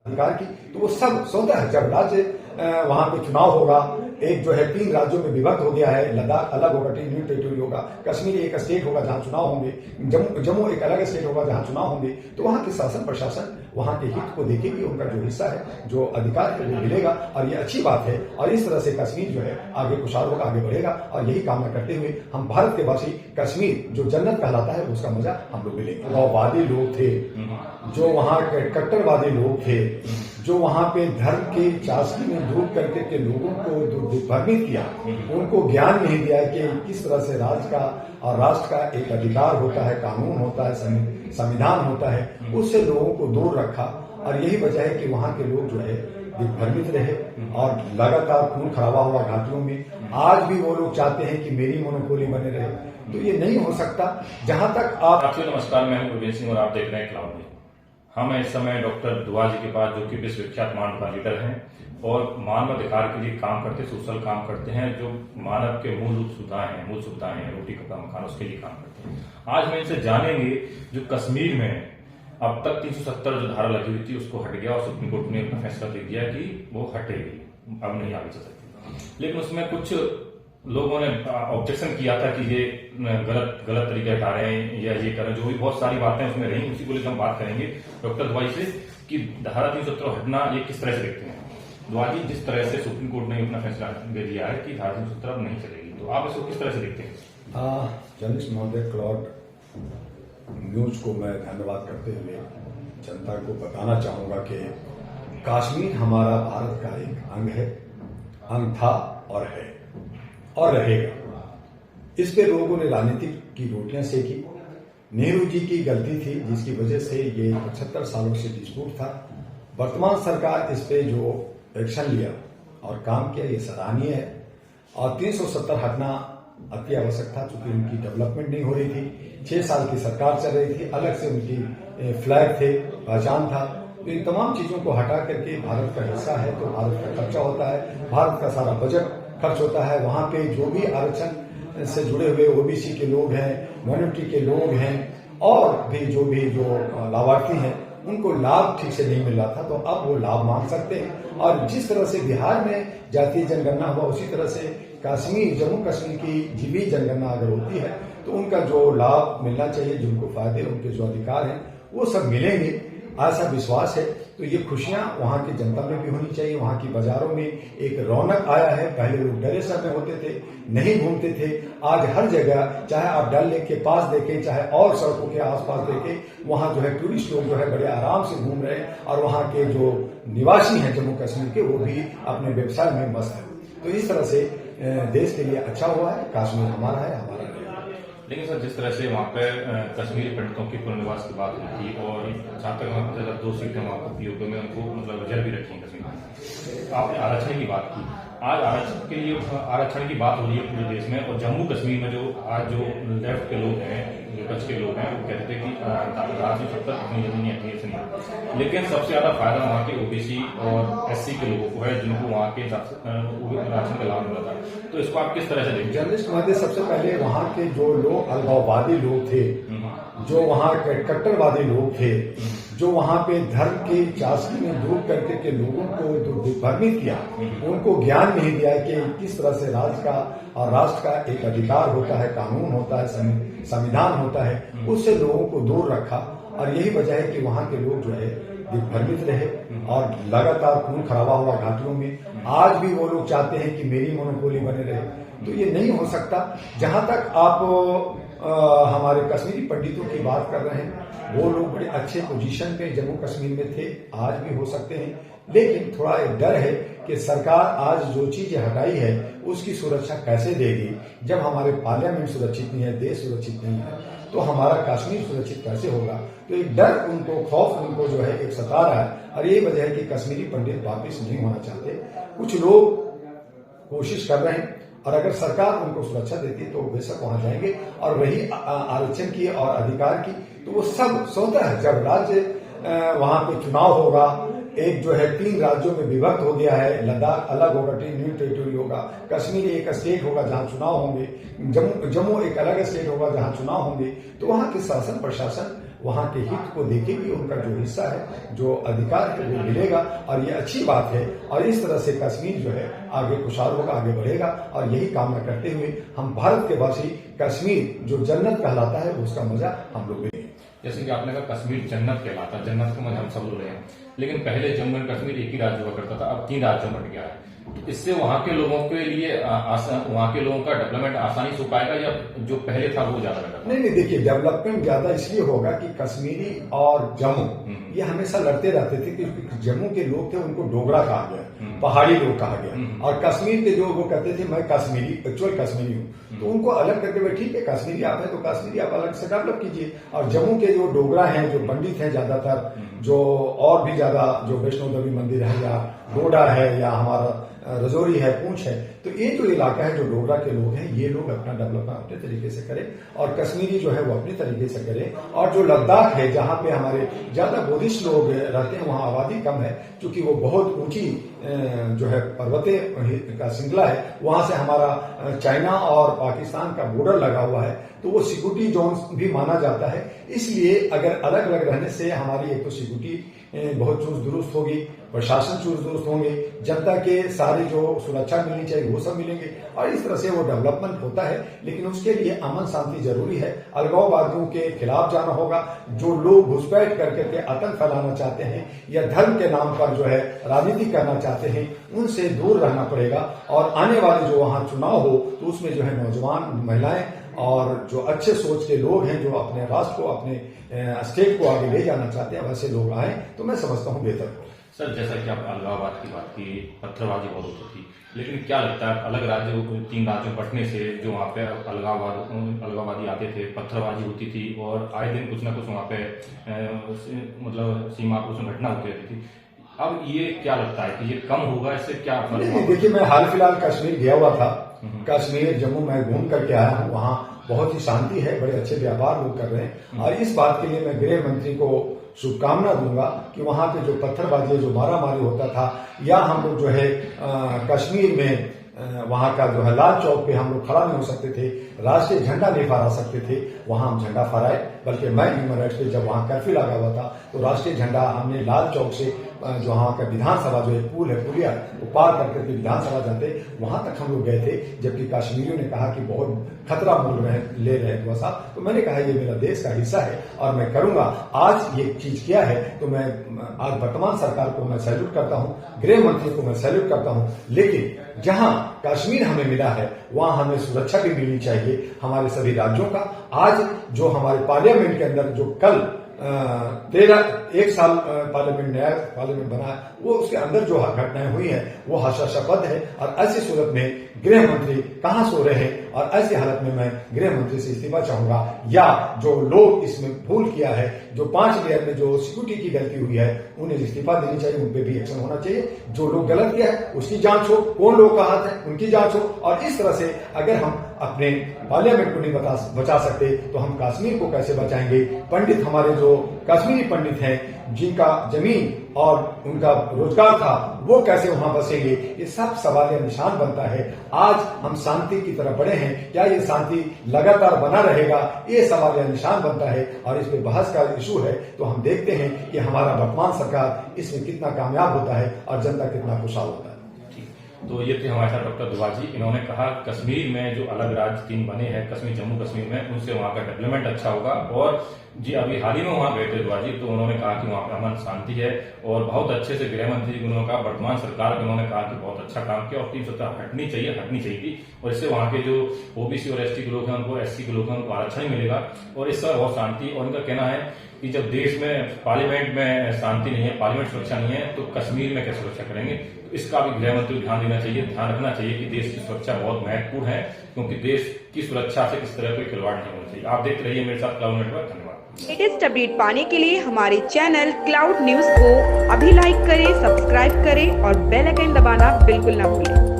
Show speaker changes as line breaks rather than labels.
अधिकार की, तो वो सब स्वतः है। जब राज्य वहां पे चुनाव होगा, एक जो है 3 राज्यों में विभक्त हो गया है, लद्दाख अलग होगा, यूनियन टेरिटरी होगा, कश्मीर एक स्टेट होगा जहां चुनाव होंगे, जम्मू एक अलग स्टेट होगा जहां चुनाव होंगे, तो वहां के शासन प्रशासन वहां के हित को देखेगी, उनका जो हिस्सा है, जो अधिकार है वो मिलेगा। और ये अच्छी बात है, और इस तरह से कश्मीर जो है आगे खुशहाल होगा, आगे बढ़ेगा। और यही कामना करते हुए हम भारत के वासी कश्मीर जो जन्नत कहलाता है उसका मजा हम लोग मिलेंगे। अलगाववादी लोग थे, जो वहां के कट्टरवादी लोग थे, जो वहां पे धर्म की चाशनी में डूब करके के लोगों को दिग्भ्रमित किया, उनको ज्ञान नहीं दिया कि किस तरह से राज्य का और राष्ट्र का एक अधिकार होता है, कानून होता है, संविधान होता है, उससे लोगों को दूर रखा। और यही वजह है कि वहां के लोग जो है दिग्भ्रमित रहे और लगातार खून खराबा हुआ घाटियों में। आज भी वो लोग चाहते हैं कि मेरी मोनोपोली बने रहे, तो ये नहीं हो सकता। जहां तक आप
नमस्कार, मैं हूं प्रवीण सिंह और आप देख रहे हैं क्लाउड न्यूज। हम इस समय डॉक्टर दुआ जी के पास, जो कि विश्वविख्यात मानव लीडर हैं और मानव अधिकार के लिए काम करते, सोशल काम करते हैं, जो मानव के मूल सुविधाएं हैं, रोटी कपड़ा मकान, उसके लिए काम करते हैं। आज हम इनसे जानेंगे जो कश्मीर में अब तक 370 जो धारा लगी हुई थी उसको हट गया और सुप्रीम कोर्ट ने अपना फैसला दे दिया कि वो हटेगी, अब नहीं आगे चल सकती। लेकिन उसमें कुछ लोगों ने ऑब्जेक्शन किया था कि ये गलत तरीके हटा रहे हैं या ये कर रहे हैं, जो भी बहुत सारी बातें उसमें रही, उसी को लेकर हम बात करेंगे डॉक्टर दुआ से कि धारा 370 हटना ये किस तरह से देखते हैं। दुआ जी, जिस तरह से सुप्रीम कोर्ट ने अपना फैसला दे दिया है कि धारा 370 नहीं चलेगी, तो आप इसको किस तरह से देखते हैं?
जर्नलिस्ट महोदय, क्लाउड न्यूज को मैं धन्यवाद करते हुए जनता को बताना चाहूंगा कि कश्मीर हमारा भारत का एक अंग है, अंग था और है और रहेगा। इस पे लोगों ने राजनीतिक की रोटियां सेकी। नेहरू जी की गलती थी जिसकी वजह से ये 75 सालों से डिस्प्यूट था। वर्तमान सरकार इस पे जो एक्शन लिया और काम किया, ये सराहनीय है। और 370 हटना अति आवश्यक था, चूंकि उनकी डेवलपमेंट नहीं हो रही थी। 6 साल की सरकार चल रही थी, अलग से उनकी फ्लैग थे, पहचान था। तो इन तमाम चीजों को हटा करके भारत का हिस्सा है तो भारत का खर्चा होता है, भारत का सारा बजट खर्च होता है। वहां पे जो भी आरक्षण से जुड़े हुए ओबीसी के लोग हैं, माइनॉरिटी के लोग हैं और भी जो लाभार्थी हैं, उनको लाभ ठीक से नहीं मिल रहा था, तो अब वो लाभ मांग सकते हैं। और जिस तरह से बिहार में जातीय जनगणना हुआ, उसी तरह से कश्मीर, जम्मू कश्मीर की जीवी जनगणना अगर होती है तो उनका जो लाभ मिलना चाहिए, जिनको फायदे, उनके जो अधिकार हैं, वो सब मिलेंगे, ऐसा विश्वास है। तो ये खुशियां वहां की जनता में भी होनी चाहिए। वहां की बाजारों में एक रौनक आया है। पहले लोग डरे सब में होते थे, नहीं घूमते थे। आज हर जगह, चाहे आप डल लेक के पास देखें, चाहे और सड़कों के आसपास देखें, वहां जो है टूरिस्ट लोग जो है बड़े आराम से घूम रहे हैं। और वहां के जो निवासी हैं जम्मू कश्मीर के, वो भी अपने व्यवसाय में मस्त है। तो इस तरह से देश के लिए अच्छा हुआ है। कश्मीर हमारा है, हमारा।
लेकिन सर, जिस तरह से वहाँ पे कश्मीरी पंडितों की पुनर्निवास की बात हुई थी और जहाँ तक वहाँ पर 2 सीटें वहाँ पर पीओके में उनको मतलब रिजर्व भी रखी कश्मीर में। आपने आरक्षण की बात की, आज आरक्षण के लिए आरक्षण की बात हो रही है पूरे देश में। और जम्मू कश्मीर में जो लेफ्ट के लोग हैं, विपक्ष के लोग हैं, वो कहते थे कि धारा 370 अपनी जमीन नहीं। लेकिन सबसे ज्यादा फायदा वहाँ के ओबीसी और एससी के लोगों को है, जिनको वहाँ के राशन का लाभ मिला था। तो इसको आप किस तरह से देखते हैं?
जर्नलिस्ट महोदय, सबसे पहले वहाँ के जो लोग अलगाववादी लोग थे, जो वहाँ के कट्टरवादी लोग थे, जो वहाँ पे धर्म की चाशनी में डूब करके के लोगों को दिग्भ्रमित किया, उनको ज्ञान नहीं दिया कि किस तरह से राज्य का और राष्ट्र का एक अधिकार होता है, कानून होता है, संविधान होता है, उससे लोगों को दूर रखा। और यही वजह है कि वहां के लोग जो है दिग्भ्रमित रहे और लगातार खून खराबा हुआ घाटियों में। आज भी वो लोग चाहते हैं कि मेरी मोनोपोली बने रहे, तो ये नहीं हो सकता। जहां तक आप हमारे कश्मीरी पंडितों की बात कर रहे हैं, वो लोग बड़े अच्छे पोजीशन पे जम्मू कश्मीर में थे, आज भी हो सकते हैं। लेकिन थोड़ा एक डर है कि सरकार आज जो चीजें हटाई है उसकी सुरक्षा कैसे देगी। जब हमारे पार्लियामेंट सुरक्षित नहीं है, देश सुरक्षित नहीं है, तो हमारा कश्मीर सुरक्षित कैसे होगा। तो एक डर उनको, खौफ उनको जो है एक सता रहा है। और यही वजह है कि कश्मीरी पंडित वापिस नहीं होना चाहते। कुछ लोग कोशिश कर रहे हैं और अगर सरकार उनको सुरक्षा देती तो बेशक वहां जाएंगे। और वही आरक्षण की और अधिकार की, तो वो सब स्वतः है। जब राज्य वहां पे चुनाव होगा, एक जो है 3 राज्यों में विभक्त हो गया है, लद्दाख अलग होगा, यूनियन टेरिटरी होगा, कश्मीर एक स्टेट होगा जहां चुनाव होंगे, जम्मू एक अलग स्टेट होगा जहां चुनाव होंगे, तो वहां के शासन प्रशासन वहाँ के हित को देखेगी, उनका जो हिस्सा है, जो अधिकार है वो मिलेगा। और ये अच्छी बात है। और इस तरह से कश्मीर जो है आगे खुशहाल होगा, आगे बढ़ेगा। और यही कामना करते हुए हम भारत के वासी कश्मीर जो जन्नत कहलाता है उसका मजा हम लोग लेंगे।
जैसे कि आपने कहा कश्मीर जन्नत कहलाता है, जन्नत का मजा हम सब लोग रहे हैं, लेकिन पहले जम्मू एंड कश्मीर एक ही राज्य हुआ करता था, अब 3 राज्यों में बट गया है। तो इससे वहां के लोगों के लिए वहां के लोगों का डेवलपमेंट आसानी से हो पाएगा या जो पहले था वो ज्यादा बेटर?
नहीं, देखिए, डेवलपमेंट ज्यादा इसलिए होगा कि कश्मीरी और जम्मू ये हमेशा लड़ते रहते थे, क्योंकि जम्मू के लोग थे उनको डोगरा कहा गया, पहाड़ी लोग कहा गया, और कश्मीर के जो वो कहते थे मैं कश्मीरी, एक्चुअल कश्मीरी हूँ। तो उनको अलग करके भाई ठीक है, कश्मीरी आप है तो कश्मीरी आप अलग से डेवलप कीजिए। और जम्मू के जो डोगरा हैं, जो पंडित हैं ज्यादातर, जो और भी ज्यादा जो वैष्णो देवी मंदिर है या डोडा है या हमारा रजौरी है, पूंछ है, तो ये जो इलाका है जो डोगरा के लोग हैं, ये लोग अपना डेवलपमेंट अपने तरीके से करें और कश्मीरी जो है वो अपने तरीके से करें। और जो लद्दाख है जहाँ पे हमारे ज्यादा बुद्धिस्ट लोग रहते हैं, वहाँ आबादी कम है, क्योंकि वो बहुत ऊंची जो है पर्वतें का श्रृंखला है, वहां से हमारा चाइना और पाकिस्तान का बॉर्डर लगा हुआ है, तो वो सिक्योरिटी जोन भी माना जाता है। इसलिए अगर अलग अलग रहने से हमारी एक तो सिक्योरिटी बहुत चुस्त दुरुस्त होगी, प्रशासन चुस्त दुरुस्त होंगे, जनता के सारे जो सुरक्षा मिलनी चाहिए वो सब मिलेंगे, और इस तरह से वो डेवलपमेंट होता है। लेकिन उसके लिए अमन शांति जरूरी है, अलगाववादियों के खिलाफ जाना होगा। जो लोग घुसपैठ करके आतंक फैलाना चाहते हैं या धर्म के नाम पर जो है राजनीति करना चाहते हैं, उनसे दूर रहना पड़ेगा। और आने वाले जो वहां चुनाव हो तो उसमें जो है नौजवान, महिलाएं और जो अच्छे सोच के लोग हैं, जो अपने राष्ट्र को, अपने स्टेट को आगे ले जाना चाहते हैं, वैसे लोग आए तो मैं समझता हूं बेहतर हो।
सर, जैसा कि आप अलगाववाद की बात की, पत्थरबाजी बहुत होती थी, लेकिन क्या लगता है अलग राज्यों, 3 राज्यों बंटने से जो वहाँ पे अलगाववादी आते थे, पत्थरबाजी होती थी और आए दिन कुछ ना कुछ वहाँ पे मतलब सीमा पर उसमें घटना होती रहती थी, अब ये क्या लगता है कि ये कम होगा, इससे क्या फर्क?
देखिए, मैं हाल फिलहाल कश्मीर गया हुआ था, कश्मीर जम्मू में घूम करके आया हूँ, वहाँ बहुत ही शांति है, बड़े अच्छे व्यापार लोग कर रहे हैं। और इस बात के लिए मैं गृह मंत्री को शुभकामना दूंगा कि वहां पे जो पत्थरबाजी, जो मारामारी होता था, या हम लोग जो है कश्मीर में वहां का जो है लाल चौक पे हम लोग खड़ा नहीं हो सकते थे, राष्ट्रीय झंडा नहीं फहरा सकते थे, वहां हम झंडा फहराए। बल्कि मैं ह्यूमन राइट्स पे जब वहां कर्फ्यू लगा हुआ था तो राष्ट्रीय झंडा हमने लाल चौक से जो वहां का विधानसभा जो एक पुल है, पुलिया, वो पार करके विधानसभा जाते वहां तक हम लोग गए थे। जबकि कश्मीरियों ने कहा कि बहुत खतरा मोल ले रहे हैं वैसा, तो मैंने कहा ये मेरा देश का हिस्सा है और मैं करूंगा। आज ये चीज किया है तो मैं आज वर्तमान सरकार को मैं सैल्यूट करता हूं, गृह मंत्री को मैं सैल्यूट करता हूं। लेकिन जहां कश्मीर हमें मिला है वहां हमें सुरक्षा भी मिलनी चाहिए हमारे सभी राज्यों का। आज जो हमारे पार्लियामेंट के अंदर जो कल 1 साल पार्लियामेंट, नया पार्लियामेंट बना है, वो उसके अंदर जो घटनाएं हुई है वो हर्षास्पद है। और ऐसी सूरत में गृह मंत्री कहां सो रहे हैं, और ऐसी हालत में मैं गृह मंत्री से इस्तीफा चाहूंगा। या जो लोग इसमें भूल किया है, जो 5 लेयर में जो सिक्योरिटी की गलती हुई है, उन्हें इस्तीफा देनी चाहिए, उन पर भी एक्शन होना चाहिए। जो लोग गलत किया है उसकी जांच हो, कौन लोग का हाथ है उनकी जांच हो। और इस तरह से अगर हम अपने पार्लियामेंट को नहीं बचा सकते तो हम कश्मीर को कैसे बचाएंगे? पंडित, हमारे जो कश्मीरी पंडित हैं जिनका जमीन और उनका रोजगार था, वो कैसे वहां बसेंगे? ये सब सवाल या निशान बनता है। आज हम शांति की तरफ बढ़े हैं, क्या ये शांति लगातार बना रहेगा? ये सवाल या निशान बनता है और इस पे बहस का इशू है। तो हम देखते हैं कि हमारा वर्तमान सरकार इसमें कितना कामयाब होता है और जनता कितना खुशहाल होता है।
तो ये थे हमारे साथ डॉक्टर दुआ जी। इन्होंने कहा कश्मीर में जो अलग राज्य 3 बने हैं, कश्मीर, जम्मू कश्मीर में, उनसे वहां का डेवलपमेंट अच्छा होगा। और जी अभी हाल ही में वहां गए थे दुआ जी, तो उन्होंने कहा कि वहां पर अमन शांति है और बहुत अच्छे से गृह मंत्री को उन्होंने कहा, वर्तमान सरकार को उन्होंने कहा कि बहुत अच्छा काम किया और 370 हटनी चाहिए थी। और इससे वहां के जो ओबीसी और एसटी के लोग हैं उनको, एससी के लोग हैं उनको आरक्षण मिलेगा और इससे बहुत शांति। और उनका कहना है कि जब देश में पार्लियामेंट में शांति नहीं है, पार्लियामेंट सुरक्षा नहीं है, तो कश्मीर में कैसे सुरक्षा करेंगे? तो इसका भी गृह मंत्री को ध्यान देना चाहिए, ध्यान रखना चाहिए कि देश की सुरक्षा बहुत महत्वपूर्ण है, क्योंकि देश की सुरक्षा से किस तरह कोई खिलवाड़ नहीं होना चाहिए। आप देखते रहिए मेरे साथ क्लाउड नेटवर्क। धन्यवाद।
लेटेस्ट अपडेट पाने के लिए हमारे चैनल क्लाउड न्यूज को अभी लाइक करें, सब्सक्राइब करें और बेल आइकन दबाना बिल्कुल न भूलें।